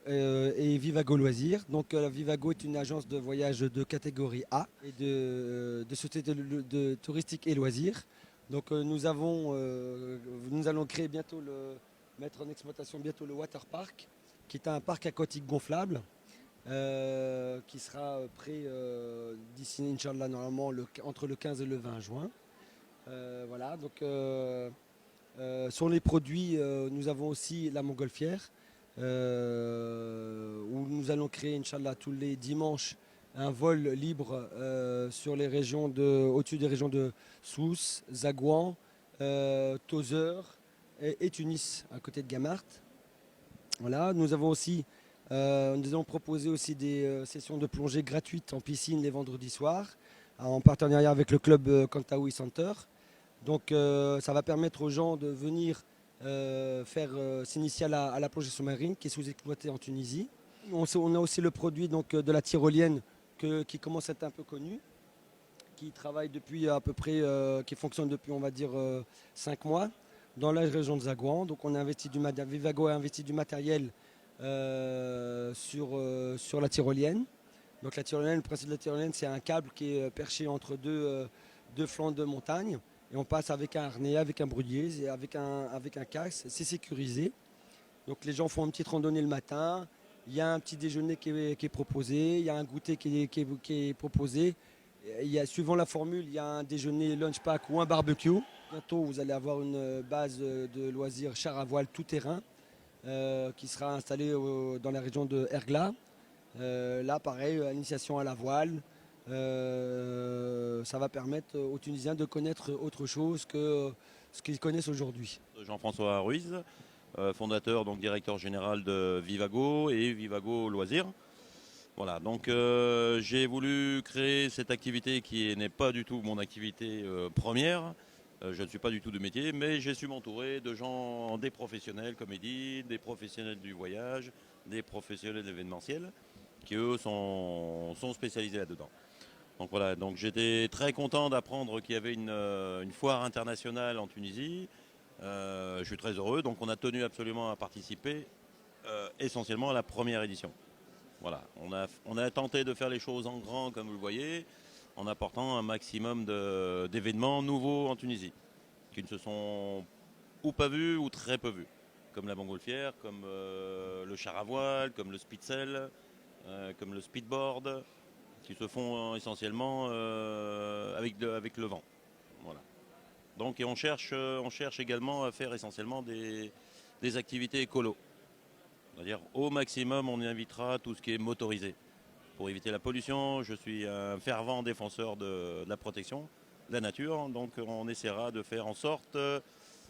et Vivago Loisirs. Donc Vivago est une agence de voyage de catégorie A et de société touristique et loisirs. Donc nous allons créer bientôt mettre en exploitation bientôt le Water Park, qui est un parc aquatique gonflable, qui sera prêt d'ici, Inch'Allah, normalement entre le 15 et le 20 juin. Voilà, donc sur les produits, nous avons aussi la montgolfière, où nous allons créer, Inch'Allah, tous les dimanches, un vol libre sur les régions au-dessus des régions de Sousse, Zagouan, Tozeur et Tunis, à côté de Gamart. Voilà, nous allons proposer aussi des sessions de plongée gratuites en piscine les vendredis soirs, en partenariat avec le club Kantaoui Center. Donc ça va permettre aux gens de venir s'initier à la plongée sous-marine qui est sous-exploitée en Tunisie. On a aussi le produit donc, de la tyrolienne qui commence à être un peu connu, qui travaille depuis à peu près, qui fonctionne depuis on va dire 5 mois dans la région de Zagouan. Donc Vivago a investi du matériel sur la tyrolienne. Donc la tyrolienne, le principe de la tyrolienne, c'est un câble qui est perché entre deux flancs de montagne. Et on passe avec un harnais, avec un brûlier, et avec un casque, c'est sécurisé. Donc les gens font une petite randonnée le matin, il y a un petit déjeuner qui est proposé, il y a un goûter qui est proposé. Suivant la formule, il y a un déjeuner lunch pack ou un barbecue. Bientôt, vous allez avoir une base de loisirs char à voile tout terrain qui sera installée dans la région de Ergla. Là, pareil, initiation à la voile. Ça va permettre aux Tunisiens de connaître autre chose que ce qu'ils connaissent aujourd'hui. Jean-François Ruiz, fondateur, donc directeur général de Vivago et Vivago Loisirs. Voilà, donc j'ai voulu créer cette activité qui n'est pas du tout mon activité première. Je ne suis pas du tout de métier, mais j'ai su m'entourer de gens, des professionnels, comme il dit, des professionnels du voyage, des professionnels de l'événementiel, qui eux sont spécialisés là-dedans. Donc voilà, donc j'étais très content d'apprendre qu'il y avait une foire internationale en Tunisie. Je suis très heureux, donc on a tenu absolument à participer essentiellement à la première édition. Voilà, on a tenté de faire les choses en grand, comme vous le voyez, en apportant un maximum d'événements nouveaux en Tunisie, qui ne se sont ou pas vus ou très peu vus, comme la montgolfière, comme le char à voile, comme le spitzel, comme le speedboard, qui se font essentiellement avec le vent. Voilà. Donc, et on cherche également à faire essentiellement des activités écolo. C'est-à-dire, au maximum, on y invitera tout ce qui est motorisé. Pour éviter la pollution, je suis un fervent défenseur de la protection de la nature. Donc, on essaiera de faire en sorte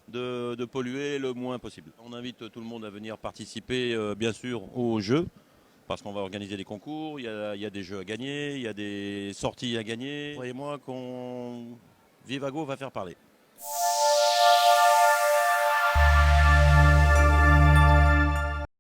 de polluer le moins possible. On invite tout le monde à venir participer, bien sûr, aux jeux, parce qu'on va organiser des concours, il y a des jeux à gagner, il y a des sorties à gagner. Croyez-moi qu'on Vivago va faire parler.